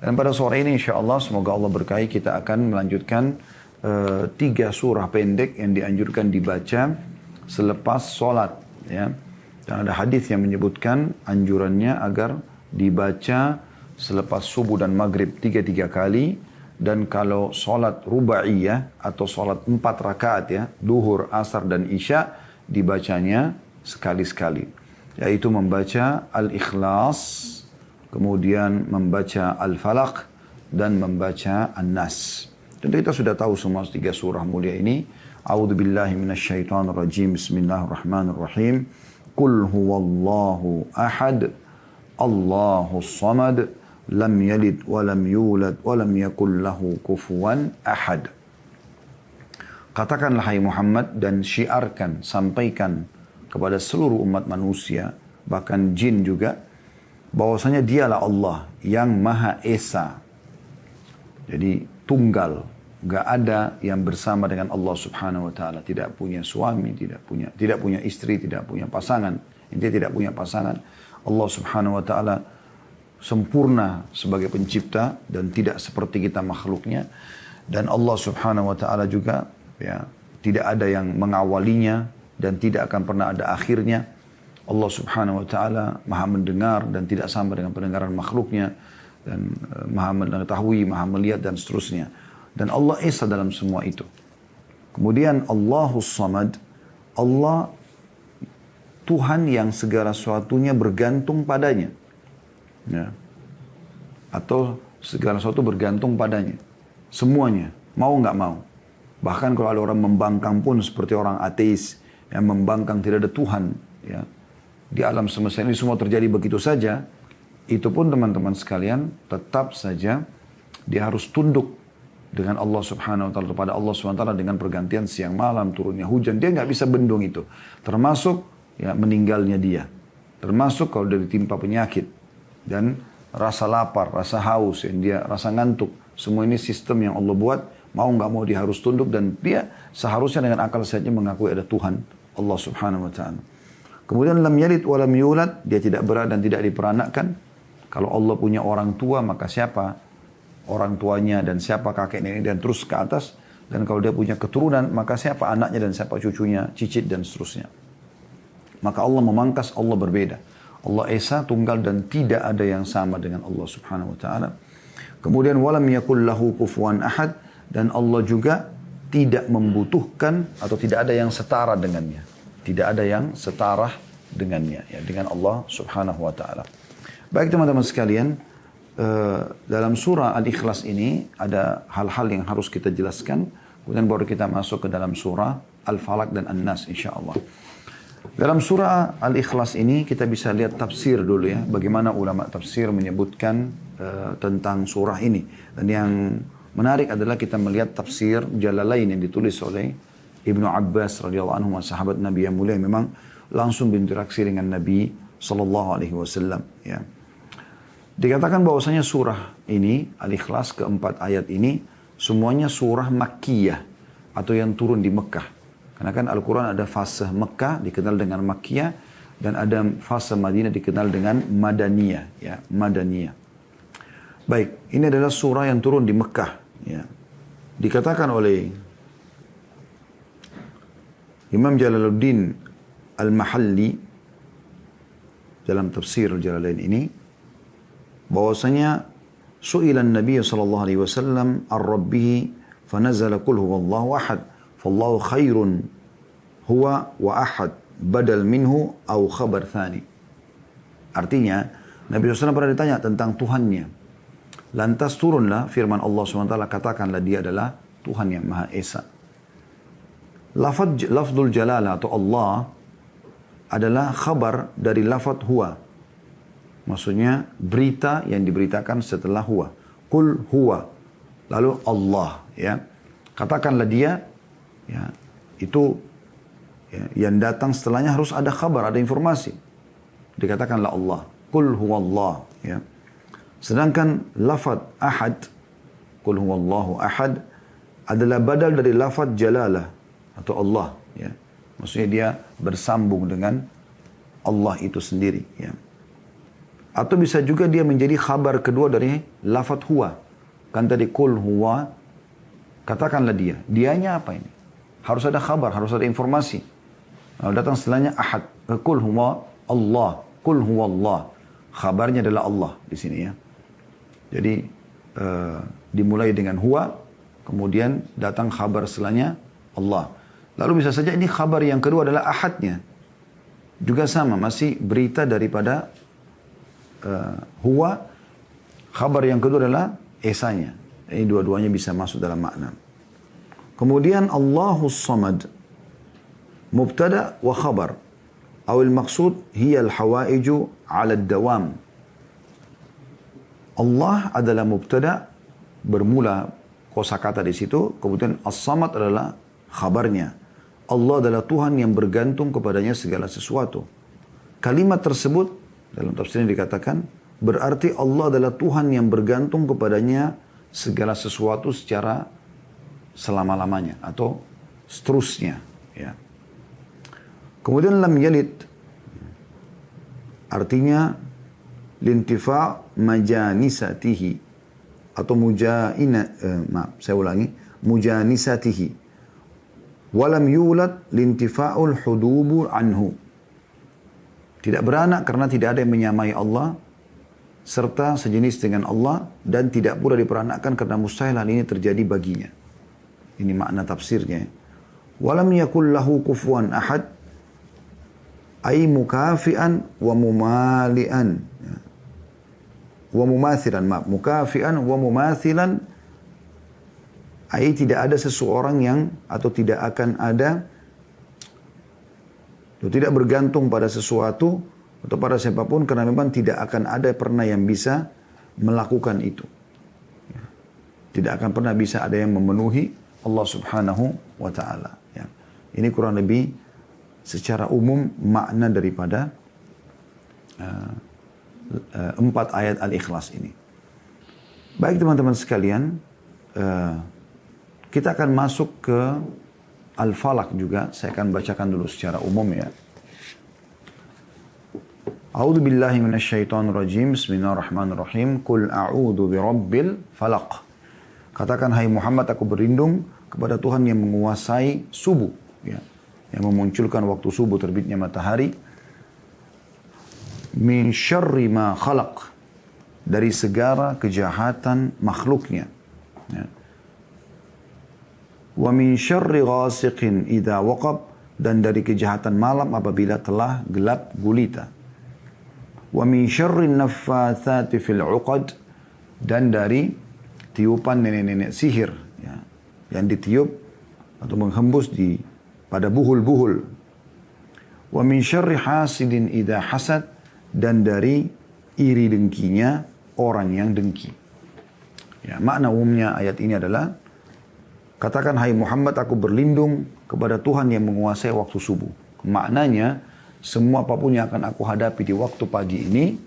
Dan pada sore ini insya Allah semoga Allah berkahi kita akan melanjutkan 3 surah pendek yang dianjurkan dibaca selepas sholat. Ya. Dan ada hadis yang menyebutkan anjurannya agar dibaca selepas subuh dan maghrib 3 kali. Dan kalau sholat rubaiyah atau sholat 4 rakaat ya, duhur, asar dan isya dibacanya sekali-sekali. Yaitu membaca Al-Ikhlas, kemudian membaca Al-Falaq dan membaca An-Nas. Tentu kita sudah tahu semua 3 surah mulia ini. A'udzu billahi minasyaitonir rajim. Bismillahirrahmanirrahim. Qul huwallahu ahad. Allahus samad. Lam yalid wa lam yulad wa lam yakul lahu kufuwan ahad. Katakanlah hai Muhammad dan syiarkan, sampaikan kepada seluruh umat manusia, bahkan jin juga, bahwasanya dialah Allah yang Maha Esa. Jadi tunggal, gak ada yang bersama dengan Allah Subhanahu wa taala, tidak punya suami, tidak punya istri, tidak punya pasangan. Intinya tidak punya pasangan. Allah Subhanahu wa taala sempurna sebagai pencipta dan tidak seperti kita makhluknya. Dan Allah Subhanahu wa taala juga ya, tidak ada yang mengawalinya dan tidak akan pernah ada akhirnya. Allah Subhanahu wa taala Maha mendengar dan tidak sama dengan pendengaran makhluknya, dan Maha mengetahui, Maha melihat dan seterusnya. Dan Allah Esa dalam semua itu. Kemudian Allahus Samad, Allah Tuhan yang segala sesuatunya bergantung padanya. Ya. Atau segala sesuatu bergantung padanya. Semuanya, mau nggak mau. Bahkan kalau ada orang membangkang pun seperti orang ateis yang membangkang tidak ada Tuhan. Ya. Di alam semesta ini semua terjadi begitu saja. Itu pun teman-teman sekalian tetap saja dia harus tunduk dengan Allah Subhanahu wa taala, kepada Allah Subhanahu wa taala dengan pergantian siang malam, turunnya hujan. Dia nggak bisa bendung itu. Termasuk ya meninggalnya dia. Termasuk kalau dia ditimpa penyakit. Dan rasa lapar, rasa haus, yang dia rasa ngantuk. Semua ini sistem yang Allah buat, mau nggak mau dia harus tunduk, dan dia seharusnya dengan akal sehatnya mengakui ada Tuhan Allah Subhanahu wa taala. Kemudian lam yalid wa lam yulad, dia tidak berat dan tidak diperanakkan. Kalau Allah punya orang tua, maka siapa orang tuanya dan siapa kakek nenek dan terus ke atas. Dan kalau dia punya keturunan, maka siapa anaknya dan siapa cucunya, cicit dan seterusnya. Maka Allah memangkas, Allah berbeda. Allah Esa, tunggal dan tidak ada yang sama dengan Allah Subhanahu wa taala. Kemudian walam yakul lahu kufuwan ahad, dan Allah juga tidak membutuhkan atau tidak ada yang setara dengannya. Tidak ada yang setara dengannya ya, dengan Allah Subhanahu wa taala. Baik teman-teman sekalian, dalam surah Al-Ikhlas ini ada hal-hal yang harus kita jelaskan, kemudian baru kita masuk ke dalam surah Al-Falaq dan An-Nas insyaallah. Dalam surah Al-Ikhlas ini kita bisa lihat tafsir dulu ya. Bagaimana ulama tafsir menyebutkan tentang surah ini. Dan yang menarik adalah kita melihat tafsir Jalalain yang ditulis oleh Ibnu Abbas radhiyallahu anhu, sahabat Nabi yang mulia, memang langsung berinteraksi dengan Nabi sallallahu alaihi wasallam ya. Dikatakan bahwasanya surah ini Al-Ikhlas keempat ayat ini semuanya surah Makkiyah atau yang turun di Mekah. Karena kan Al-Quran ada fase Mekah dikenal dengan Makkiyah, dan ada fase Madinah dikenal dengan Madaniyah. Ya, Madaniyah. Baik, ini adalah surah yang turun di Mekah. Ya. Dikatakan oleh Imam Jalaluddin Al-Mahalli dalam tafsir Jalalain ini, bahwasanya su'ilan Nabi sallallahu alaihi wasallam ar-Rabbih fanazala qul huwallahu ahad. Fallahu khairun huwa wa ahad badal minhu au khabar thani. Artinya Nabi SAW pernah ditanya tentang Tuhannya. Lantas turunlah firman Allah SWT, katakanlah dia adalah Tuhan yang Maha Esa. Lafzul jalalah atau Allah adalah khabar dari lafaz huwa. Maksudnya berita yang diberitakan setelah huwa. Qul huwa. Lalu Allah ya. Katakanlah dia. Ya, itu ya, yang datang setelahnya harus ada kabar, ada informasi. Dikatakanlah Allah. Qul huwallah. Ya. Sedangkan lafaz ahad, Qul huwallahu ahad, adalah badal dari lafaz jalalah atau Allah. Ya. Maksudnya dia bersambung dengan Allah itu sendiri. Ya. Atau bisa juga dia menjadi khabar kedua dari lafadz huwa. Kan tadi kul huwa, katakanlah dia. Dianya apa ini? Harus ada khabar, harus ada informasi. Kalau datang setelahnya ahad, kul huwa Allah, kul huwa Allah. Khabarnya adalah Allah di sini ya. Jadi dimulai dengan huwa, kemudian datang khabar setelahnya Allah. Lalu bisa saja ini khabar yang kedua adalah ahadnya. Juga sama, masih berita daripada huwa. Khabar yang kedua adalah esanya. Ini dua-duanya bisa masuk dalam makna. Kemudian Allahus Samad, mubtada wa khabar. Awil maksud hiya al-hawaiju ala dawam. Allah adalah mubtada, bermula kosakata di situ. Kemudian as-samad adalah khabarnya. Allah adalah Tuhan yang bergantung kepadanya segala sesuatu. Kalimat tersebut dalam tafsirnya dikatakan berarti Allah adalah Tuhan yang bergantung kepadanya segala sesuatu secara selama-lamanya atau seterusnya. Ya. Kemudian lam yalid artinya lintifa majanisatihi atau mujanisatihi. Walam yulad lintifa'ul hudubu anhu. Tidak beranak karena tidak ada yang menyamai Allah serta sejenis dengan Allah, dan tidak pula diperanakkan karena mustahil hal ini terjadi baginya. Ini makna tafsirnya. Walam yakul lahu kufuwan ahad ay mukafian wa mumalian. Wa mumathilan, mukafian wa mumathilan, ay tidak ada seseorang yang atau tidak akan ada atau tidak bergantung pada sesuatu atau pada siapapun, karena memang tidak akan ada pernah yang bisa melakukan itu. Tidak akan pernah bisa ada yang memenuhi Allah Subhanahu wa ta'ala. Ya. Ini kurang lebih secara umum makna daripada 4 ayat Al-Ikhlas ini. Baik teman-teman sekalian, kita akan masuk ke Al-Falaq juga. Saya akan bacakan dulu secara umum ya. A'udzu billahi minasyaitonir rajim. Bismillahirrahmanirrahim. Qul a'udzu birabbil falaq. Katakan hai Muhammad, aku berlindung kepada Tuhan yang menguasai subuh, ya, yang memunculkan waktu subuh terbitnya matahari. Min syarri ma khalaq, dari segala kejahatan makhluknya. Ya. Wa min syarri ghasiqin idza waqab, dan dari kejahatan malam apabila telah gelap gulita. Wa min syarri naffatsati fil 'uqad, dan dari tiupan nenek-nenek sihir ya, yang ditiup atau menghembus pada buhul-buhul. Wa min syarri hasidin idza hasad, dan dari iri dengkinya orang yang dengki. Ya, makna umumnya ayat ini adalah, katakan hai Muhammad, aku berlindung kepada Tuhan yang menguasai waktu subuh. Maknanya, semua apapun yang akan aku hadapi di waktu pagi ini,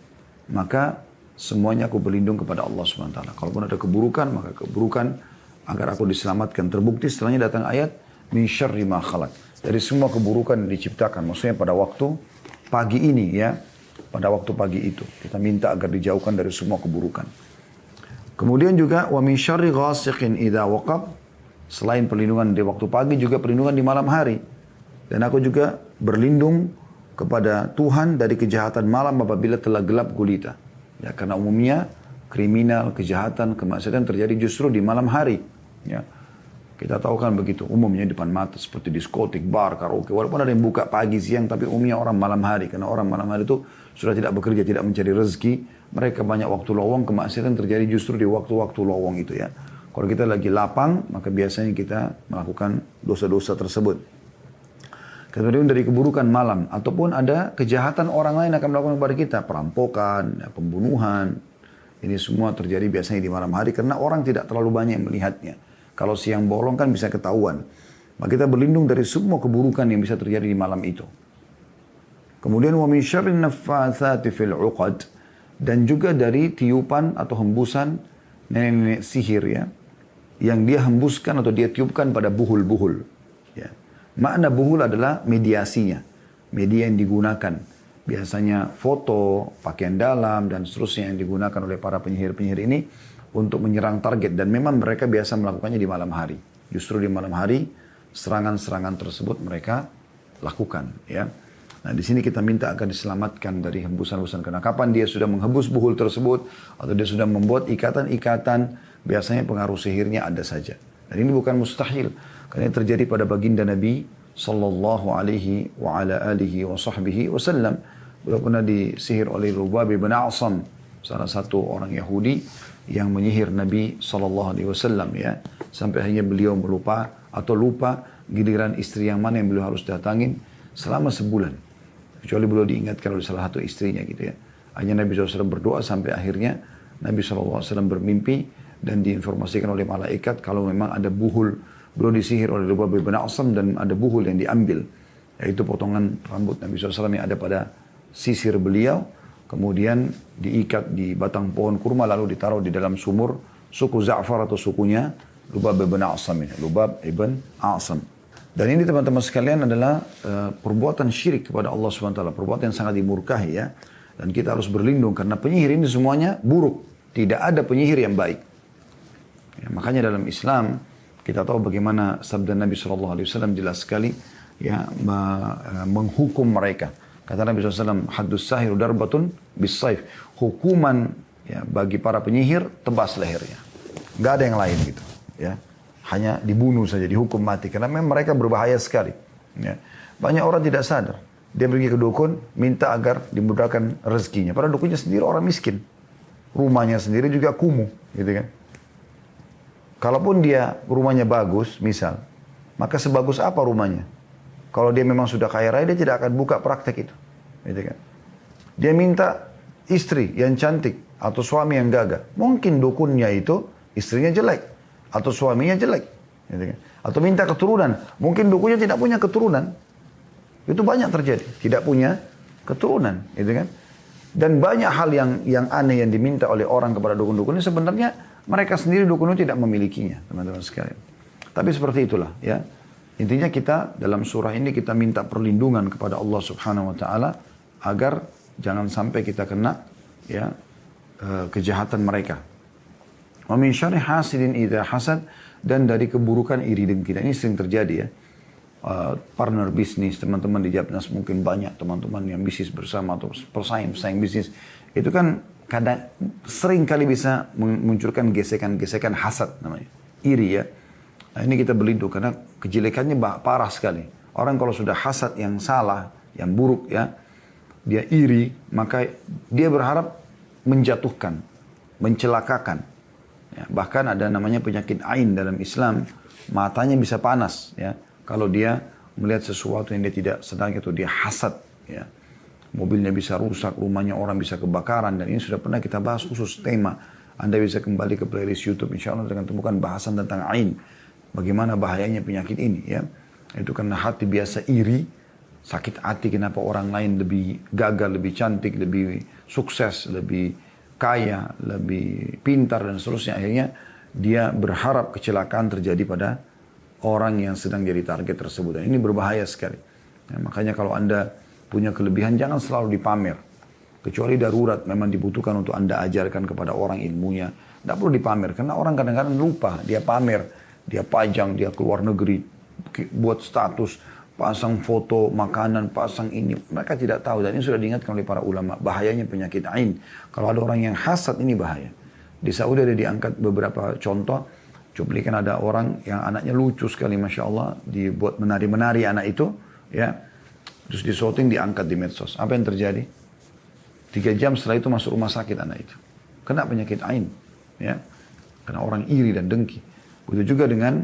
maka semuanya aku berlindung kepada Allah SWT. Kalaupun ada keburukan, maka keburukan agar aku diselamatkan. Terbukti setelahnya datang ayat, min syarri ma khalaq, dari semua keburukan yang diciptakan. Maksudnya pada waktu pagi ini ya, pada waktu pagi itu. Kita minta agar dijauhkan dari semua keburukan. Kemudian juga, wa min syarri ghasiqin idza waqab, selain perlindungan di waktu pagi, juga perlindungan di malam hari. Dan aku juga berlindung kepada Tuhan dari kejahatan malam apabila telah gelap gulita. Ya, karena umumnya kriminal, kejahatan, kemaksiatan terjadi justru di malam hari. Ya. Kita tahu kan begitu, umumnya depan mata seperti diskotik, bar, karaoke. Walaupun ada yang buka pagi, siang, tapi umumnya orang malam hari. Karena orang malam hari itu sudah tidak bekerja, tidak mencari rezeki. Mereka banyak waktu lowong, kemaksiatan terjadi justru di waktu-waktu lowong itu ya. Kalau kita lagi lapang, maka biasanya kita melakukan dosa-dosa tersebut. Kemudian dari keburukan malam, ataupun ada kejahatan orang lain akan melakukan kepada kita. Perampokan, ya, pembunuhan. Ini semua terjadi biasanya di malam hari karena orang tidak terlalu banyak yang melihatnya. Kalau siang bolong kan bisa ketahuan. Maka kita berlindung dari semua keburukan yang bisa terjadi di malam itu. Kemudian wa min syarrin naffatsati fil 'uqad, dan juga dari tiupan atau hembusan nenek-nenek sihir ya, yang dia hembuskan atau dia tiupkan pada buhul-buhul. Ya. Makna buhul adalah mediasinya, media yang digunakan. biasanya foto, pakaian dalam, dan seterusnya yang digunakan oleh para penyihir-penyihir ini untuk menyerang target. Dan memang mereka biasa melakukannya di malam hari. Justru di malam hari, serangan-serangan tersebut mereka lakukan. Ya. Nah, di sini kita minta agar diselamatkan dari hembusan-hembusan. Karena kapan dia sudah menghembus buhul tersebut, atau dia sudah membuat ikatan-ikatan, biasanya pengaruh sihirnya ada saja. Dan ini bukan mustahil. Karena ini terjadi pada baginda Nabi sallallahu alaihi wa ala alihi wa sahbihi wasallam. Beliau pernah disihir oleh Lubab bin A'sam, salah satu orang Yahudi yang menyihir Nabi sallallahu alaihi wasallam, ya. Sampai akhirnya beliau lupa giliran istri yang mana yang beliau harus datangin selama sebulan. Kecuali beliau diingatkan oleh salah satu istrinya gitu ya. Hanya Nabi SAW berdoa sampai akhirnya Nabi SAW bermimpi dan diinformasikan oleh malaikat kalau memang ada buhul. Beliau disihir oleh Lubab bin A'sam dan ada buhul yang diambil. Yaitu potongan rambut Nabi SAW yang ada pada sisir beliau. Kemudian diikat di batang pohon kurma lalu ditaruh di dalam sumur suku Za'far atau sukunya Lubab bin A'sam ini. Lubab ibn A'sam. Dan ini teman-teman sekalian adalah perbuatan syirik kepada Allah SWT. Perbuatan yang sangat dimurkahi ya. Dan kita harus berlindung karena penyihir ini semuanya buruk. Tidak ada penyihir yang baik. Ya, makanya dalam Islam kita tahu bagaimana sabda Nabi SAW jelas sekali ya, menghukum mereka. Kata Nabi SAW, haddus sahir darbatun bis-saif. Hukuman ya, bagi para penyihir, tebas lehernya. Nggak ada yang lain gitu. Ya. Hanya dibunuh saja, dihukum mati. Karena memang mereka berbahaya sekali. Ya. Banyak orang tidak sadar. Dia pergi ke dukun, minta agar dimudahkan rezekinya. Padahal dukunnya sendiri orang miskin. Rumahnya sendiri juga kumuh. Gitu kan. Kalaupun dia rumahnya bagus, misal. Maka sebagus apa rumahnya? Kalau dia memang sudah kaya raya, dia tidak akan buka praktek itu. Gitu kan. Dia minta istri yang cantik atau suami yang gagah. Mungkin dukunnya itu istrinya jelek. Atau suaminya jelek. Gitu kan. Atau minta keturunan. Mungkin dukunnya tidak punya keturunan. Itu banyak terjadi. Tidak punya keturunan. Gitu kan. Dan banyak hal yang aneh yang diminta oleh orang kepada dukun-dukun ini sebenarnya mereka sendiri dukun itu tidak memilikinya. Teman-teman sekalian. Tapi seperti itulah. Ya. Intinya kita dalam surah ini kita minta perlindungan kepada Allah Subhanahu Wa Taala agar jangan sampai kita kena ya kejahatan mereka. Wa min syarri hasidin idza hasad, dan dari keburukan iri dengki. Dan ini sering terjadi ya. Partner bisnis, teman-teman di Japnas mungkin banyak teman-teman yang bisnis bersama atau pesaing bisnis. Itu kan kadang sering kali bisa memunculkan gesekan-gesekan hasad namanya. Iri ya. Nah, ini kita berlindung karena kejelekannya parah sekali. Orang kalau sudah hasad yang salah, yang buruk ya, dia iri, maka dia berharap menjatuhkan, mencelakakan. Ya, bahkan ada namanya penyakit ain dalam Islam, matanya bisa panas ya kalau dia melihat sesuatu yang dia tidak senang itu, dia hasad ya. Mobilnya bisa rusak, rumahnya orang bisa kebakaran, dan ini sudah pernah kita bahas khusus tema. Anda bisa kembali ke playlist YouTube, insya Allah akan temukan bahasan tentang ain. Bagaimana bahayanya penyakit ini ya. Itu karena hati biasa iri, sakit hati kenapa orang lain lebih gagal, lebih cantik, lebih sukses, lebih kaya, lebih pintar dan seterusnya. Akhirnya dia berharap kecelakaan terjadi pada orang yang sedang jadi target tersebut. Dan ini berbahaya sekali. Ya, makanya kalau Anda punya kelebihan jangan selalu dipamer. Kecuali darurat memang dibutuhkan untuk Anda ajarkan kepada orang ilmunya. Tidak perlu dipamer karena orang kadang-kadang lupa. Dia pamer, dia pajang, dia keluar negeri, buat status, pasang foto, makanan, pasang ini. Mereka tidak tahu. Dan ini sudah diingatkan oleh para ulama. Bahayanya penyakit ain. Kalau ada orang yang hasad ini bahaya. Di Saudi ada diangkat beberapa contoh. Cuplikan ada orang yang anaknya lucu sekali Masya Allah. Dibuat menari-menari anak itu. Ya. Terus di shooting diangkat di medsos. Apa yang terjadi? 3 jam setelah itu masuk rumah sakit anak itu. Kena penyakit ain. Ya. Karena orang iri dan dengki. Begitu juga dengan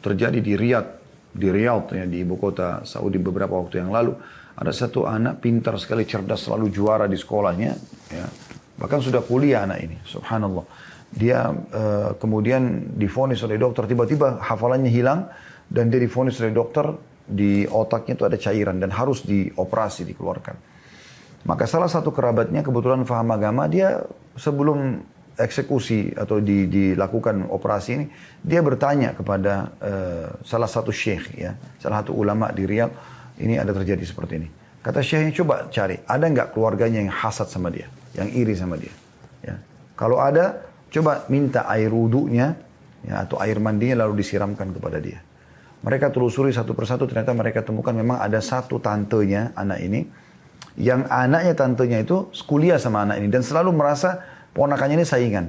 terjadi di Riyadh ya, di ibu kota Saudi beberapa waktu yang lalu. Ada satu anak pintar sekali, cerdas, selalu juara di sekolahnya. Ya. Bahkan sudah kuliah anak ini, subhanallah. Dia kemudian divonis oleh dokter, tiba-tiba hafalannya hilang. Dan dia divonis oleh dokter, di otaknya itu ada cairan dan harus dioperasi, dikeluarkan. Maka salah satu kerabatnya kebetulan paham agama, dia sebelum eksekusi atau dilakukan operasi ini, dia bertanya kepada salah satu syekh ya, salah satu ulama di Riyadh, ini ada terjadi seperti ini. Kata syekhnya, coba cari, ada nggak keluarganya yang hasad sama dia, yang iri sama dia? Ya. Kalau ada, coba minta air wudhunya, ya, atau air mandinya lalu disiramkan kepada dia. Mereka telusuri satu persatu, ternyata mereka temukan memang ada satu tantenya, anak ini, yang anaknya tantenya itu kuliah sama anak ini, dan selalu merasa ponakannya ini saingan.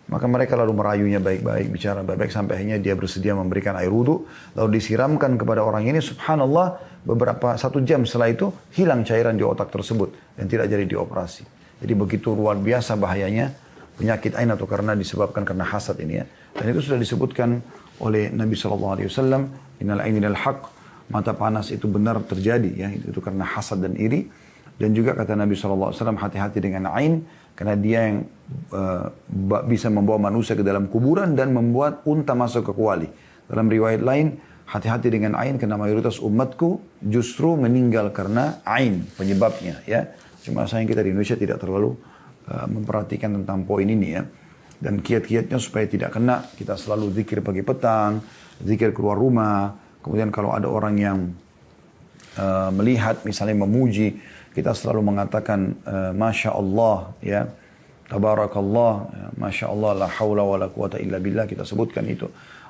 Maka mereka lalu merayunya baik-baik, bicara baik-baik, sampai akhirnya dia bersedia memberikan air wudhu, lalu disiramkan kepada orang ini. Subhanallah, beberapa 1 jam setelah itu hilang cairan di otak tersebut dan tidak jadi dioperasi. Jadi begitu luar biasa bahayanya penyakit ain atau karena disebabkan karena hasad ini ya. Dan itu sudah disebutkan oleh Nabi SAW, innal aini lal haq, mata panas itu benar terjadi ya, itu karena hasad dan iri. Dan juga kata Nabi SAW, hati-hati dengan ain, karena dia yang bisa membawa manusia ke dalam kuburan dan membuat unta masuk ke kuali. Dalam riwayat lain, hati-hati dengan ain, karena mayoritas umatku justru meninggal karena ain penyebabnya ya. Cuma sayang kita di Indonesia tidak terlalu memperhatikan tentang poin ini ya. Dan kiat-kiatnya supaya tidak kena, kita selalu zikir pagi petang, zikir keluar rumah. Kemudian kalau ada orang yang melihat misalnya memuji, kita selalu mengatakan Masya Allah ya, Tabarakallah ya, Masya Allah, la hawla wa la quwata illa billah, kita sebutkan itu.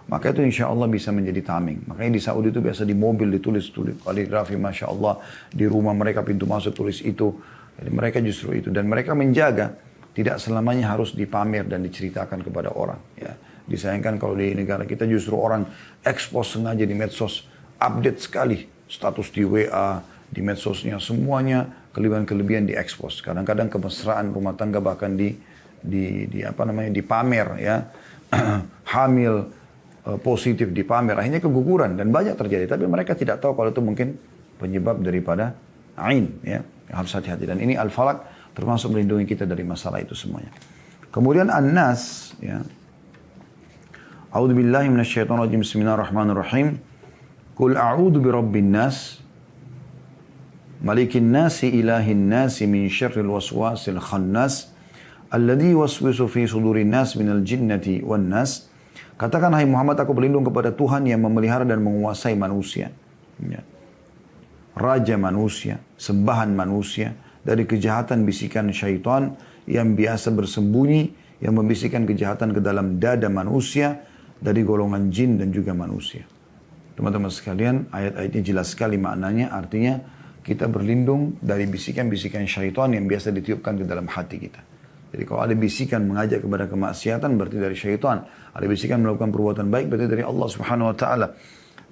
Maka itu insya Allah bisa menjadi tameng. Makanya di Saudi itu biasa di mobil ditulis kaligrafi Masya Allah, di rumah mereka pintu masuk tulis itu. Jadi mereka justru itu, dan mereka menjaga tidak selamanya harus dipamer dan diceritakan kepada orang ya. Disayangkan kalau di negara kita justru orang expose sengaja di medsos, update sekali status di WA, di medsosnya, semuanya kelebihan-kelebihan diekspos. Kadang-kadang kemesraan rumah tangga bahkan dipamer ya. Hamil positif dipamer, akhirnya keguguran dan banyak terjadi. Tapi mereka tidak tahu kalau itu mungkin penyebab daripada ain ya. Harus hati-hati, dan ini Al-Falaq termasuk melindungi kita dari masalah itu semuanya. Kemudian An-Nas ya. A'udzubillahi minasyaitonirrajim. Bismillahirrahmanirrahim. Qul a'udzu birabbin nas, malikin nasi, ilahin nasi, min syarril waswasil khannas, alladhi waswisu fi sudurin nas minal jinnati wan nas. Katakan, hai Muhammad, aku berlindung kepada Tuhan yang memelihara dan menguasai manusia. Ya. Raja manusia, sembahan manusia, dari kejahatan bisikan syaitan yang biasa bersembunyi, yang membisikkan kejahatan ke dalam dada manusia, dari golongan jin dan juga manusia. Teman-teman sekalian, ayat-ayatnya jelas sekali maknanya, artinya kita berlindung dari bisikan-bisikan syaitan yang biasa ditiupkan ke dalam hati kita. Jadi kalau ada bisikan mengajak kepada kemaksiatan, berarti dari syaitan. Ada bisikan melakukan perbuatan baik, berarti dari Allah Subhanahu Wa Taala.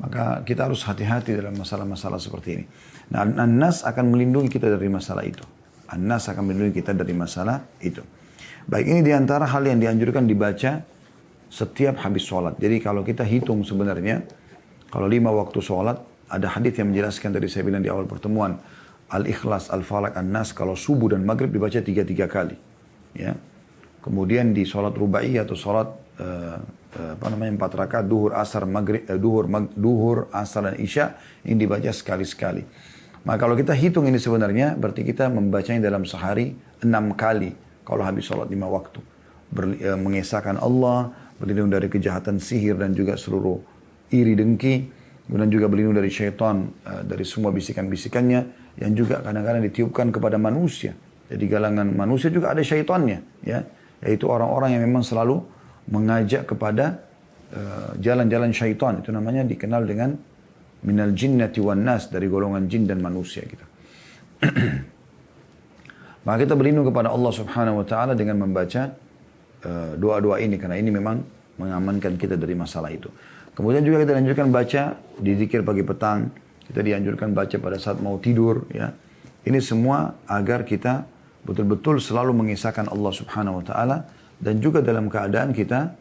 Maka kita harus hati-hati dalam masalah-masalah seperti ini. Nah, An-Nas akan melindungi kita dari masalah itu. An-Nas akan melindungi kita dari masalah itu. Baik, ini diantara hal yang dianjurkan dibaca setiap habis sholat. Jadi kalau kita hitung sebenarnya, kalau 5 waktu sholat, ada hadis yang menjelaskan, dari saya bilang di awal pertemuan, Al-Ikhlas, Al-Falaq, An-Nas, kalau subuh dan maghrib dibaca 3 kali. Ya. Kemudian di sholat rubai atau sholat 4 rakaat, duhur, asar, maghrib, duhur, asar dan isya, ini dibaca sekali-sekali. Maka kalau kita hitung ini sebenarnya, berarti kita membacanya dalam sehari 6 kali kalau habis sholat 5 waktu. Mengesahkan Allah, berlindung dari kejahatan sihir dan juga seluruh iri dengki, kemudian juga berlindung dari syaitan, dari semua bisikan-bisikannya, yang juga kadang-kadang ditiupkan kepada manusia. Jadi galangan manusia juga ada syaitannya, ya, yaitu orang-orang yang memang selalu mengajak kepada jalan-jalan syaitan. Itu namanya dikenal dengan minal jinnati wan nas, dari golongan jin dan manusia kita. Maka kita berlindung kepada Allah Subhanahu Wa Taala dengan membaca doa-doa ini, karena ini memang mengamankan kita dari masalah itu. Kemudian juga kita dianjurkan baca di zikir pagi petang, kita dianjurkan baca pada saat mau tidur ya. Ini semua agar kita betul-betul selalu mengisahkan Allah Subhanahu Wa Taala, dan juga dalam keadaan kita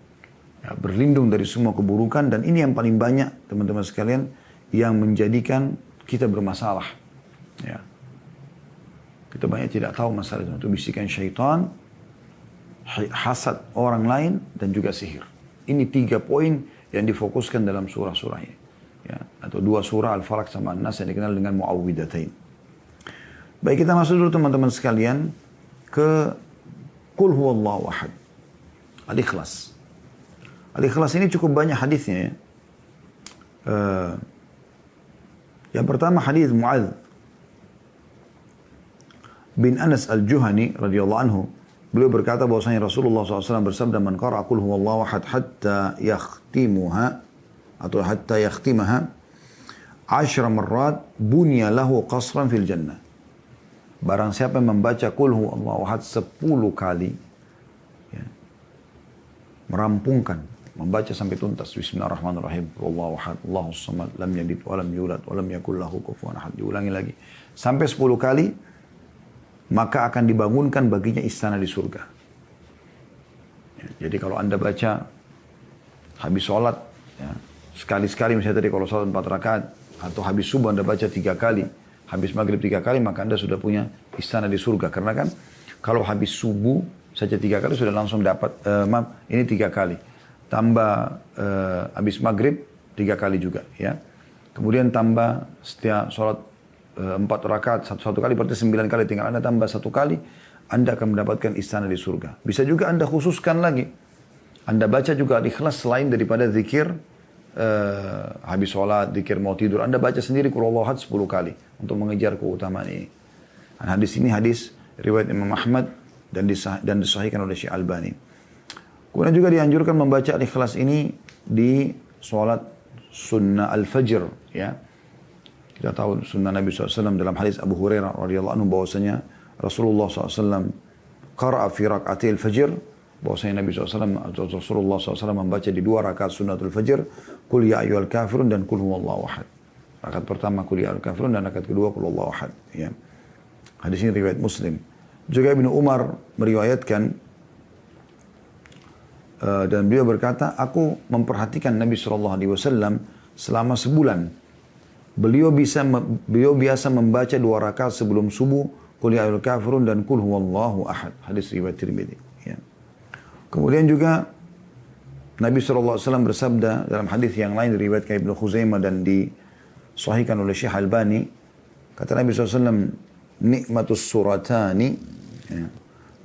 ya, berlindung dari semua keburukan. Dan ini yang paling banyak teman-teman sekalian yang menjadikan kita bermasalah ya. Kita banyak tidak tahu masalah itu bisikan syaitan, hasad orang lain, dan juga sihir. Ini 3 poin yang difokuskan dalam surah-surah ini ya, atau 2 surah Al-Falaq sama An-Nas yang dikenal dengan Mu'awwidhatain. Baik, kita masuk dulu teman-teman sekalian ke Qul huwallahu ahad, Al-Ikhlas. Al-Ikhlas ini cukup banyak hadisnya ya. Yang pertama hadis Mu'adz bin Anas al-Juhani radhiyallahu anhu, beliau berkata bahwasanya Rasulullah SAW bersabda, man qara'a qul huwallahu ahad hatta yakhtimuha atau hatta yakhtimaha 10 marrat bunya lahu qasran fil jannah. Barang siapa yang membaca qul huwallahu ahad 10 kali, ya, merampungkan, membaca sampai tuntas bismillahirrahmanirrahim, wallahu ahad, Allahus samad, lam yalid wa lam yulad wa lam yakul lahu kufuwan ahad, diulangi lagi sampai 10 kali, maka akan dibangunkan baginya istana di surga. Ya, jadi kalau Anda baca habis sholat, ya, sekali-sekali misalnya tadi kalau sholat 4 rakaat, atau habis subuh Anda baca 3 kali, habis maghrib 3 kali, maka Anda sudah punya istana di surga. Karena kan kalau habis subuh saja 3 kali sudah langsung dapat, ini 3 kali. Tambah habis maghrib 3 kali juga, ya. Kemudian tambah setiap sholat 4 rakaat satu kali, berarti 9 kali. Tinggal Anda tambah 1 kali, Anda akan mendapatkan istana di surga. Bisa juga Anda khususkan lagi, Anda baca juga Al-Ikhlas selain daripada zikir habis sholat, zikir mau tidur, Anda baca sendiri qul huwallahu ahad 10 kali untuk mengejar keutamaan ini. Hadis ini hadis riwayat Imam Ahmad dan disahihkan oleh Syekh Albani. Kemudian juga dianjurkan membaca Al-Ikhlas ini di sholat sunnah al-fajr, ya. Kita tahu sunnah Nabi SAW dalam hadis Abu Hurairah radhiyallahu anhu bahwasanya Rasulullah SAW qara'a fi raka'atil fajr, bahwasanya Nabi SAW atau Rasulullah SAW membaca di 2 rakaat sunnatul fajr qul ya ayyuhal kafirun dan qul huwallahu ahad. Rakaat pertama qul ya ayyuhal kafirun dan rakaat kedua qul huwallahu ahad, ya. Hadis ini riwayat Muslim. Juga Ibnu Umar meriwayatkan dan beliau berkata, aku memperhatikan Nabi SAW selama sebulan. Beliau biasa membaca 2 rakaat sebelum subuh qul ya ayyuhal kafirun dan qul huwallahu ahad. Hadis riwayat Tirmidzi, ya. Kemudian juga Nabi SAW bersabda dalam hadis yang lain diriwayatkan Ibnu Khuzaimah dan disahihkan oleh Syekh Albani, kata Nabi SAW, nikmatus suratani, ya,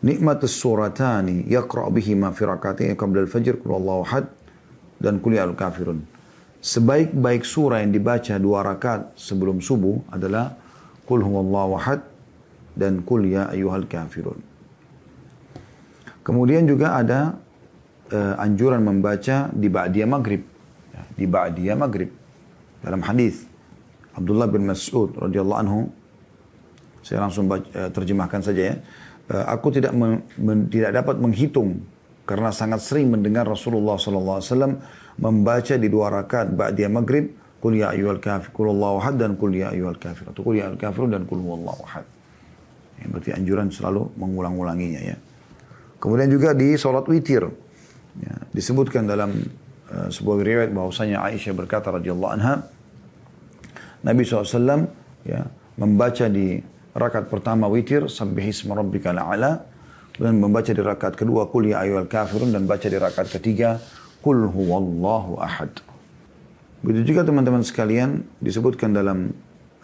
nikmatus suratani yaqra' bihima fi rak'atayn qabla al-fajr qul huwallahu ahad dan qul ya ayyuhal kafirun. Sebaik-baik surah yang dibaca 2 rakaat sebelum subuh adalah qul huwallahu ahad dan qul ya ayyuhal kafirun. Kemudian juga ada anjuran membaca di ba'diyah maghrib, ya, di ba'diyah maghrib. Dalam hadis Abdullah bin Mas'ud radhiyallahu anhu, saya langsung terjemahkan saja, ya. Aku tidak dapat menghitung karena sangat sering mendengar Rasulullah SAW membaca di 2 rakaat ba'diyah maghrib qul ya ayyuhal kafir, qul huwallahu ahad dan qul ya ayyuhal kafir, atau qul ya ayyuhal kafirun dan qul huwallahu ahad. Ya, berarti anjuran selalu mengulang-ulanginya, ya. Kemudian juga di sholat witir, ya, disebutkan dalam sebuah riwayat bahwasanya Aisyah berkata radhiyallahu anha, Nabi SAW, ya, membaca di rakaat pertama witir sabbihisma rabbikal a'la, dan membaca di rakaat kedua qul ya ayyuhal kafirun, dan baca di rakaat ketiga qul huwallahu ahad. Begitu juga teman-teman sekalian disebutkan dalam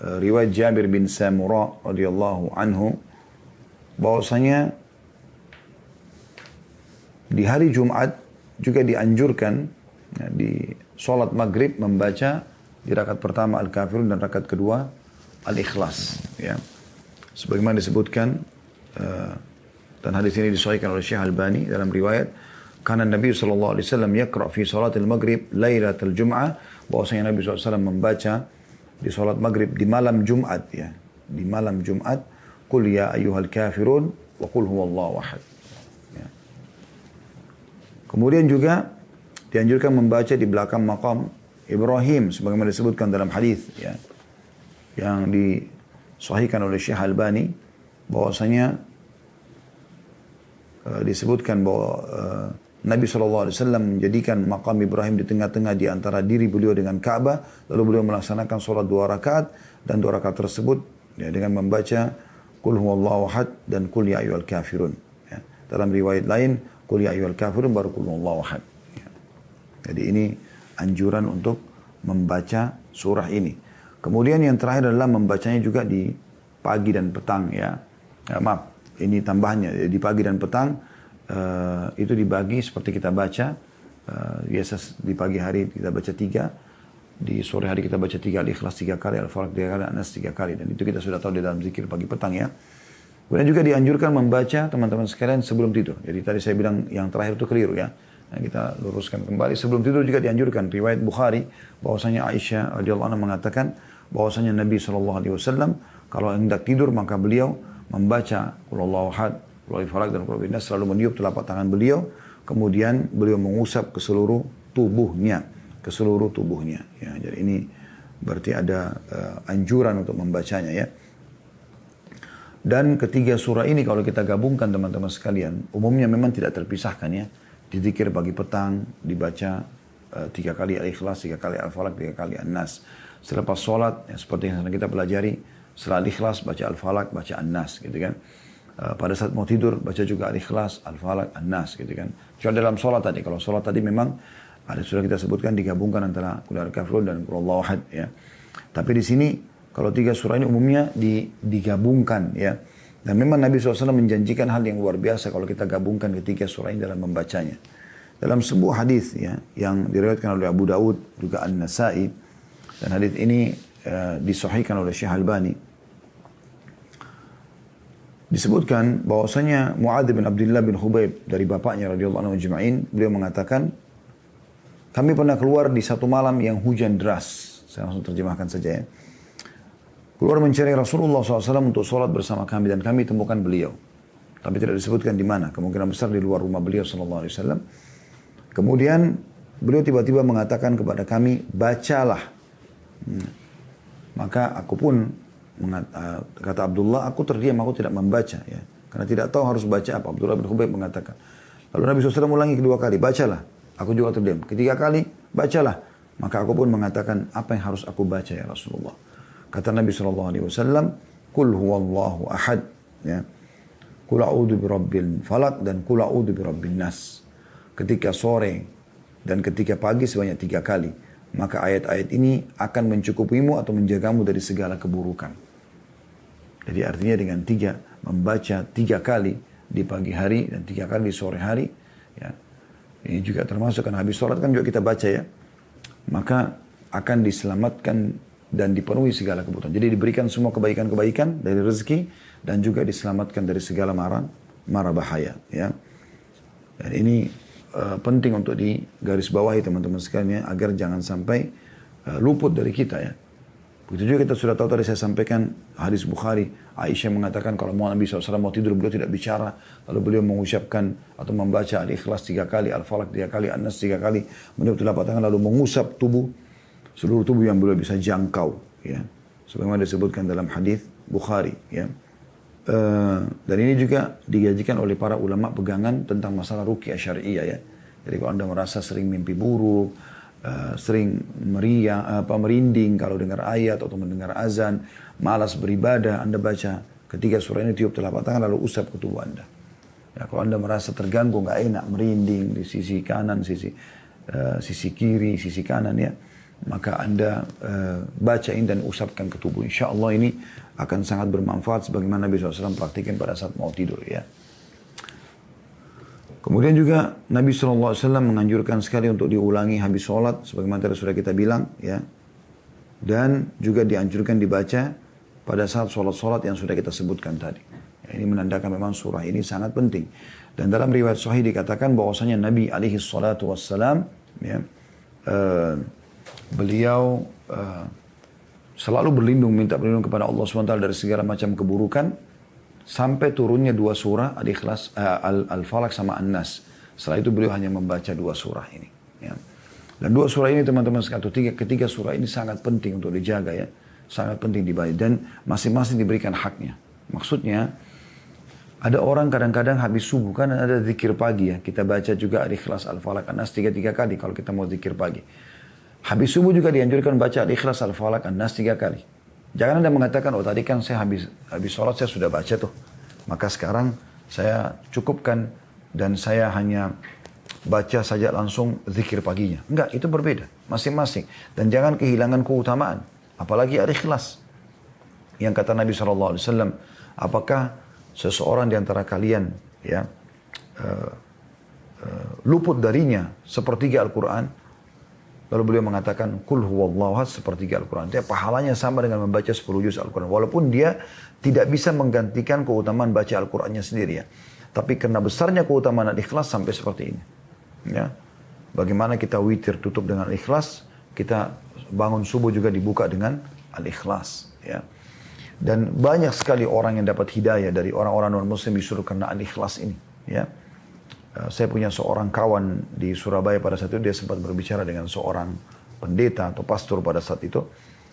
riwayat Jabir bin Samurah radhiyallahu anhu bahwasanya di hari Jumat juga dianjurkan, ya, di sholat maghrib membaca di rakaat pertama Al-Kafirun dan rakaat kedua Al-Ikhlas, ya. Sebagaimana disebutkan dan hadis ini disahihkan oleh Syekh Albani dalam riwayat karena Nabi SAW yaqra' fi salatil maghrib lailatul jum'ah, bahwasanya Nabi SAW membaca di sholat maghrib di malam Jumat, ya, di malam Jumat qul ya ayyuhal kafirun wa qul huwallahu ahad. Kemudian juga dianjurkan membaca di belakang maqam Ibrahim sebagaimana disebutkan dalam hadis, ya, yang disahihkan oleh Syekh Albani bahwasanya disebutkan bahwa Nabi SAW menjadikan maqam Ibrahim di tengah-tengah di antara diri beliau dengan Ka'bah, lalu beliau melaksanakan sholat 2 rakaat, dan 2 rakaat tersebut, ya, dengan membaca qul huwallahu ahad dan qul ya ayyuhal kafirun, ya. Dalam riwayat lain qul ya ayyuhal kafirun baru qul huwallahu ahad, ya. Jadi ini anjuran untuk membaca surah ini. Kemudian yang terakhir adalah membacanya juga di pagi dan petang, ya. Maaf, ini tambahannya, di pagi dan petang itu dibagi seperti kita baca, biasa di pagi hari kita baca 3, di sore hari kita baca 3, Al-Ikhlas 3 kali, Al-Falaq 3 kali, An-Nas 3 kali, dan itu kita sudah tahu di dalam zikir pagi petang, ya. Kemudian juga dianjurkan membaca teman-teman sekalian sebelum tidur. Jadi tadi saya bilang yang terakhir itu keliru ya. Nah, kita luruskan kembali. Sebelum tidur juga dianjurkan. Riwayat Bukhari bahwasanya Aisyah radhiyallahu anha mengatakan bahwasanya Nabi SAW kalau hendak tidur maka beliau membaca Qul Huwallahu Ahad, Qul Huwallahu Falaq dan Qul Huwallahu Nas, selalu meniup telapak tangan beliau. Kemudian beliau mengusap ke seluruh tubuhnya. Ya, jadi ini berarti ada anjuran untuk membacanya ya. Dan ketiga surah ini kalau kita gabungkan teman-teman sekalian, umumnya memang tidak terpisahkan ya. Dizikir pagi petang, dibaca 3 kali Al-Ikhlas, 3 kali Al-Falaq, 3 kali An-Nas. Selepas sholat, ya, seperti yang kita pelajari, setelah Al-Ikhlas baca Al-Falaq, baca An-Nas gitu kan. Pada saat mau tidur baca juga Al-Ikhlas, Al-Falaq, An-Nas gitu kan. Cuma dalam sholat tadi, kalau sholat tadi memang ada sudah kita sebutkan digabungkan antara Qul Huwal Kafirun dan Qul Huwallahu Ahad ya. Tapi di sini kalau 3 surah ini umumnya digabungkan ya. Dan memang Nabi SAW menjanjikan hal yang luar biasa kalau kita gabungkan ketiga surah ini dalam membacanya. Dalam sebuah hadis ya yang diriwayatkan oleh Abu Daud juga An-Nasai, dan hadis ini disahihkan oleh Syekh Albani. Disebutkan bahwasanya Muadz bin Abdullah bin Khubayb dari bapaknya radhiyallahu anhu ajma'in, beliau mengatakan, kami pernah keluar di satu malam yang hujan deras. Saya langsung terjemahkan saja ya. Keluar mencari Rasulullah SAW untuk sholat bersama kami dan kami temukan beliau. Tapi tidak disebutkan di mana. Kemungkinan besar di luar rumah beliau SAW. Kemudian beliau tiba-tiba mengatakan kepada kami, bacalah. Maka aku pun, kata Abdullah, aku terdiam, aku tidak membaca. Ya. Karena tidak tahu harus baca apa. Abdullah bin Khubayb mengatakan. Lalu Nabi SAW ulangi kedua kali, bacalah. Aku juga terdiam. Ketiga kali, bacalah. Maka aku pun mengatakan, apa yang harus aku baca ya Rasulullah? Kata Nabi SAW, Qul Huwallahu Ahad, ya. Qul a'udzu birabbil falaq dan Qul a'udzu birabbin nas. Ketika sore dan ketika pagi sebanyak 3 kali. Maka ayat-ayat ini akan mencukupimu atau menjagamu dari segala keburukan. Jadi artinya dengan membaca 3 kali di pagi hari dan 3 kali di sore hari, ya. Ini juga termasuk kan habis sholat kan juga kita baca ya. Maka akan diselamatkan dan dipenuhi segala kebutuhan. Jadi diberikan semua kebaikan-kebaikan dari rezeki dan juga diselamatkan dari segala mara bahaya. Ya. Dan ini penting untuk digarisbawahi teman-teman sekalian ya, agar jangan sampai luput dari kita ya. Begitu juga kita sudah tahu tadi saya sampaikan hadis Bukhari, Aisyah mengatakan kalau Nabi SAW mau tidur beliau tidak bicara, lalu beliau mengucapkan atau membaca Al-Ikhlas 3 kali, Al-Falaq 3 kali, An-Nas 3 kali, meniup telapak tangan lalu mengusap seluruh tubuh yang beliau bisa jangkau ya. Sebagaimana disebutkan dalam hadis Bukhari ya. Dan ini juga digajikan oleh para ulama pegangan tentang masalah ruqyah syari'iyah ya. Jadi kalau Anda merasa sering mimpi buruk, sering merinding kalau dengar ayat atau mendengar azan, malas beribadah, Anda baca ketiga surah ini, tiup telapak tangan lalu usap ke tubuh Anda. Ya, kalau Anda merasa terganggu, nggak enak, merinding di sisi kanan, sisi kiri, sisi kanan ya, maka Anda bacain dan usapkan ke tubuh. Insya Allah ini akan sangat bermanfaat sebagaimana Nabi SAW praktikan pada saat mau tidur ya. Kemudian juga Nabi SAW menganjurkan sekali untuk diulangi habis sholat sebagaimana tadi sudah kita bilang ya. Dan juga dianjurkan dibaca pada saat sholat-sholat yang sudah kita sebutkan tadi. Ya, ini menandakan memang surah ini sangat penting. Dan dalam riwayat sahih dikatakan bahwasanya Nabi SAW ya, beliau selalu minta berlindung kepada Allah SWT dari segala macam keburukan sampai turunnya 2 surah Al-Ikhlas, Al-Falaq sama An-Nas. Setelah itu beliau hanya membaca 2 surah ini ya. Dan 2 surah ini teman-teman sekalian, ketiga surah ini sangat penting untuk dijaga ya, sangat penting dibaca dan masing-masing diberikan haknya. Maksudnya ada orang kadang-kadang habis subuh kan ada zikir pagi ya, kita baca juga Al-Ikhlas, Al-Falaq, An-Nas 3 kali kalau kita mau zikir pagi. Habis subuh juga dianjurkan baca Al-Ikhlas, Al-Falaq, An-Nas 3 kali. Jangan Anda mengatakan, oh tadi kan saya habis sholat saya sudah baca tuh. Maka sekarang saya cukupkan dan saya hanya baca saja langsung zikir paginya. Enggak, itu berbeda. Masing-masing. Dan jangan kehilangan keutamaan. Apalagi Al-Ikhlas. Yang kata Nabi SAW, apakah seseorang di antara kalian ya luput darinya sepertiga Al-Quran? Lalu beliau mengatakan, Qul huwallahu ahad sepertiga Al-Quran. Dia pahalanya sama dengan membaca 10 juz Al-Quran. Walaupun dia tidak bisa menggantikan keutamaan baca Al-Qurannya sendiri ya. Tapi karena besarnya keutamaan Al-Ikhlas sampai seperti ini. Ya. Bagaimana kita witir tutup dengan Al-Ikhlas, kita bangun subuh juga dibuka dengan Al-Ikhlas. Ya. Dan banyak sekali orang yang dapat hidayah dari orang-orang non-muslim disuruh karena Al-Ikhlas ini. Ya. Saya punya seorang kawan di Surabaya pada saat itu, dia sempat berbicara dengan seorang pendeta atau pastor pada saat itu.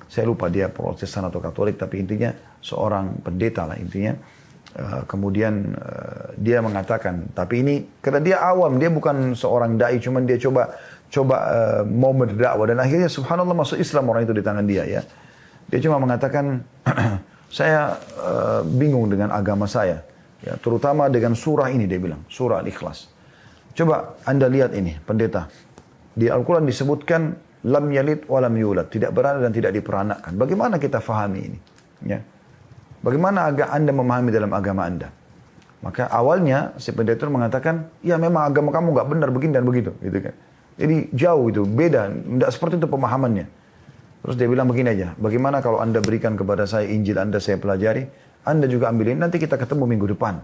Saya lupa dia Protestan atau Katolik, tapi intinya seorang pendeta lah intinya. Kemudian dia mengatakan, tapi ini karena dia awam, dia bukan seorang dai, cuman dia coba mau berdakwah, dan akhirnya subhanallah masuk Islam orang itu di tangan dia ya. Dia cuma mengatakan, saya bingung dengan agama saya, ya, terutama dengan surah ini, dia bilang, surah Al-Ikhlas. Coba Anda lihat ini, pendeta. Di Al-Quran disebutkan, lam yalid wa lam yulad, tidak beranak dan tidak diperanakan. Bagaimana kita fahami ini? Ya. Bagaimana Anda memahami dalam agama Anda? Maka awalnya si pendeta mengatakan, ya memang agama kamu nggak benar begini dan begitu, gitu kan. Jadi jauh itu, beda, tidak seperti itu pemahamannya. Terus dia bilang begini aja, bagaimana kalau Anda berikan kepada saya Injil Anda, saya pelajari, Anda juga ambilin, nanti kita ketemu minggu depan.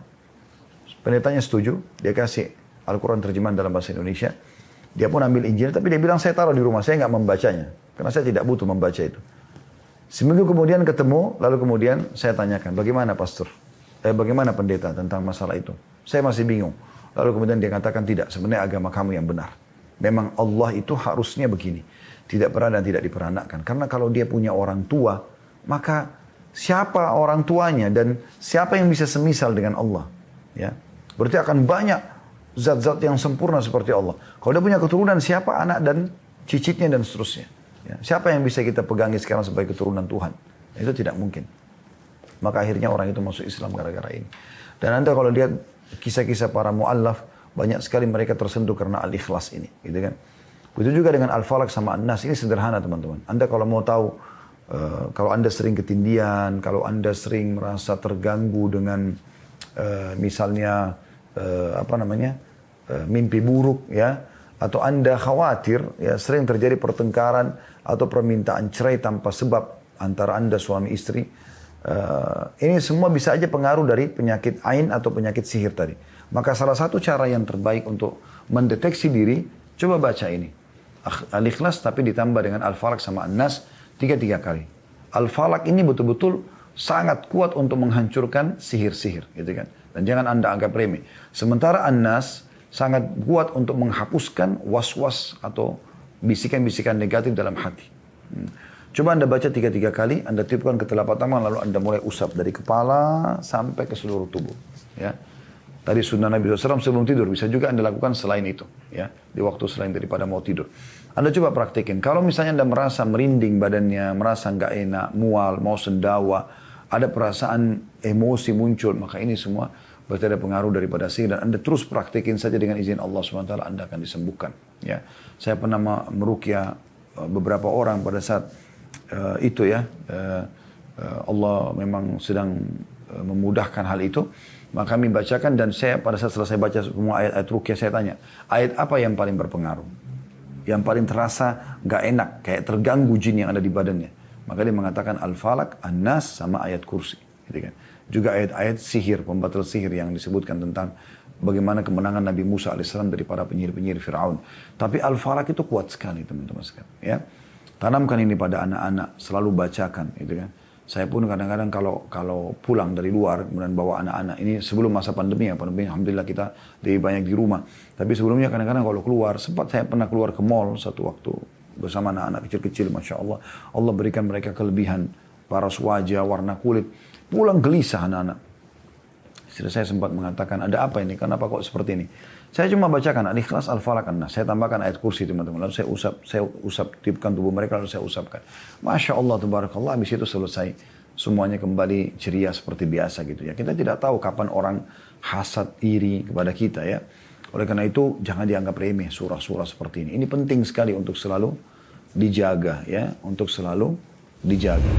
Pendetanya setuju, dia kasih Al-Quran terjemahan dalam bahasa Indonesia. Dia pun ambil Injil, tapi dia bilang saya taruh di rumah, saya nggak membacanya. Karena saya tidak butuh membaca itu. Seminggu kemudian ketemu, lalu kemudian saya tanyakan, bagaimana pastor? Bagaimana pendeta tentang masalah itu? Saya masih bingung. Lalu kemudian dia katakan, tidak, sebenarnya agama kamu yang benar. Memang Allah itu harusnya begini. Tidak pernah dan tidak diperanakkan. Karena kalau dia punya orang tua, maka siapa orang tuanya dan siapa yang bisa semisal dengan Allah? Ya, berarti akan banyak zat-zat yang sempurna seperti Allah. Kalau dia punya keturunan, siapa anak dan cicitnya dan seterusnya? Ya, siapa yang bisa kita pegangi sekarang sebagai keturunan Tuhan? Itu tidak mungkin. Maka akhirnya orang itu masuk Islam gara-gara ini. Dan Anda kalau lihat kisah-kisah para mu'allaf, banyak sekali mereka tersentuh karena Al-Ikhlas ini. Gitu kan? Begitu juga dengan Al-Falaq sama An-Nas. Ini sederhana teman-teman. Anda kalau mau tahu, kalau Anda sering ketindian, kalau Anda sering merasa terganggu dengan misalnya mimpi buruk ya, atau Anda khawatir ya, sering terjadi pertengkaran atau permintaan cerai tanpa sebab antara Anda suami istri, ini semua bisa aja pengaruh dari penyakit ain atau penyakit sihir tadi. Maka salah satu cara yang terbaik untuk mendeteksi diri, coba baca ini. Al-Ikhlas tapi ditambah dengan Al-Falaq sama An-Nas 3 kali. Al-Falaq ini betul-betul sangat kuat untuk menghancurkan sihir-sihir, gitu kan. Dan jangan Anda anggap remeh. Sementara An-Nas sangat kuat untuk menghapuskan was-was atau bisikan-bisikan negatif dalam hati. Coba Anda baca 3 kali, Anda tiupkan ke telapak tangan, lalu Anda mulai usap dari kepala sampai ke seluruh tubuh. Ya. Tadi sunnah Nabi SAW sebelum tidur, bisa juga Anda lakukan selain itu. Ya, di waktu selain daripada mau tidur. Anda coba praktekin. Kalau misalnya Anda merasa merinding badannya, merasa nggak enak, mual, mau sendawa, ada perasaan emosi muncul, maka ini semua berarti ada pengaruh daripada sihir. Dan Anda terus praktekin saja dengan izin Allah SWT, Anda akan disembuhkan. Ya, saya pernah meruqyah beberapa orang pada saat itu ya, Allah memang sedang memudahkan hal itu. Maka kami bacakan dan saya pada saat selesai baca semua ayat-ayat ruqyah saya tanya, ayat apa yang paling berpengaruh? Yang paling terasa gak enak, kayak terganggu jin yang ada di badannya. Maka dia mengatakan Al-Falaq, An-Nas sama ayat kursi. Gitu kan. Juga ayat-ayat sihir, pembatal sihir yang disebutkan tentang bagaimana kemenangan Nabi Musa AS dari para penyihir-penyihir Fir'aun. Tapi Al-Falaq itu kuat sekali teman-teman sekalian. Ya. Tanamkan ini pada anak-anak, selalu bacakan. Gitu kan. Saya pun kadang-kadang kalau pulang dari luar kemudian bawa anak-anak ini sebelum masa pandemi ya, pandemi alhamdulillah kita lebih banyak di rumah. Tapi sebelumnya kadang-kadang kalau keluar, sempat saya pernah keluar ke mall satu waktu bersama anak-anak kecil-kecil, masya Allah. Allah berikan mereka kelebihan paras wajah, warna kulit. Pulang gelisah anak-anak. Istri saya sempat mengatakan, ada apa ini? Kenapa kok seperti ini? Saya cuma bacakan Al-Ikhlas, Al-Falaq, An-Nas. Saya tambahkan ayat kursi teman-teman. Lalu saya usap, tiupkan tubuh mereka, lalu saya usapkan. Masya Allah, tabarakallah. Habis itu selesai. Semuanya kembali ceria seperti biasa gitu ya. Kita tidak tahu kapan orang hasad, iri kepada kita ya. Oleh karena itu, jangan dianggap remeh surah-surah seperti ini. Ini penting sekali untuk selalu dijaga ya. Untuk selalu dijaga.